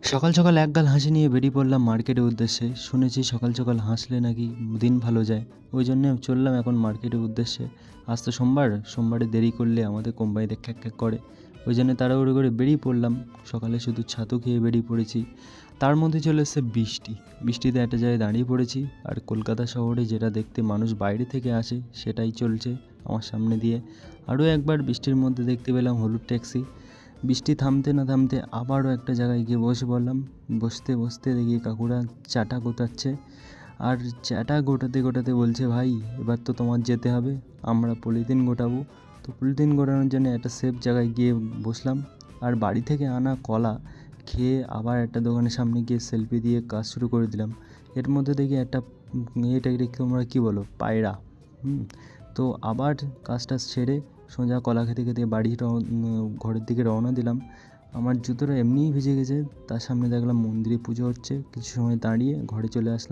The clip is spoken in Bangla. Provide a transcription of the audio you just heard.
সকাল সকাল একগাল হাসি নিয়ে বেরিয়ে পড়লাম মার্কেটের উদ্দেশ্যে। শুনেছি সকাল সকাল হাসলে নাকি দিন ভালো যায়। ওই জন্যে চললাম এখন মার্কেটের উদ্দেশ্যে। আজ তো সোমবার, সোমবারে দেরি করলে আমাদের কোম্পানিতে খ্যাক খ্যাক করে। ওই জন্য তাড়াহুড়ো করে বেরিয়ে পড়লাম। সকালে শুধু ছাতু খেয়ে বেরিয়ে পড়েছি। তার মধ্যে চলে এসেছে বৃষ্টি। বৃষ্টিতে একটা জায়গায় দাঁড়িয়ে পড়েছি। আর কলকাতা শহরে যেটা দেখতে মানুষ বাইরে থেকে আসে সেটাই চলছে আমার সামনে দিয়ে। আরও একবার বৃষ্টির মধ্যে দেখতে পেলাম হলুদ ট্যাক্সি। বৃষ্টি থামতে না থামতে আবারও একটা জায়গায় গিয়ে বসে পড়লাম। বসতে বসতে দেখি কাকুরা চাটা গোটাচ্ছে। আর চাটা গোটাতে গোটাতে বলছে, ভাই এবার তো তোমার যেতে হবে, আমরা পলিথিন গোটাবো। তো পলিথিন গোটানোর জন্য একটা সেফ জায়গায় গিয়ে বসলাম। আর বাড়ি থেকে আনা কলা খেয়ে আবার একটা দোকানের সামনে গিয়ে সেলফি দিয়ে কাজ শুরু করে দিলাম। এর মধ্যে দেখি একটা এটাকে তোমরা কী বলো, পায়রা। তো আবার কাজটা সেরে সোজা কলা খেতে খেতে ঘরের দিকে রওনা দিলাম। আমার জুতোটা এমনিই ভিজে গেছে, তার সামনে দেখলাম মন্দিরে পুজো হচ্ছে। কিছু সময় দাঁড়িয়ে ঘরে চলে আসলাম।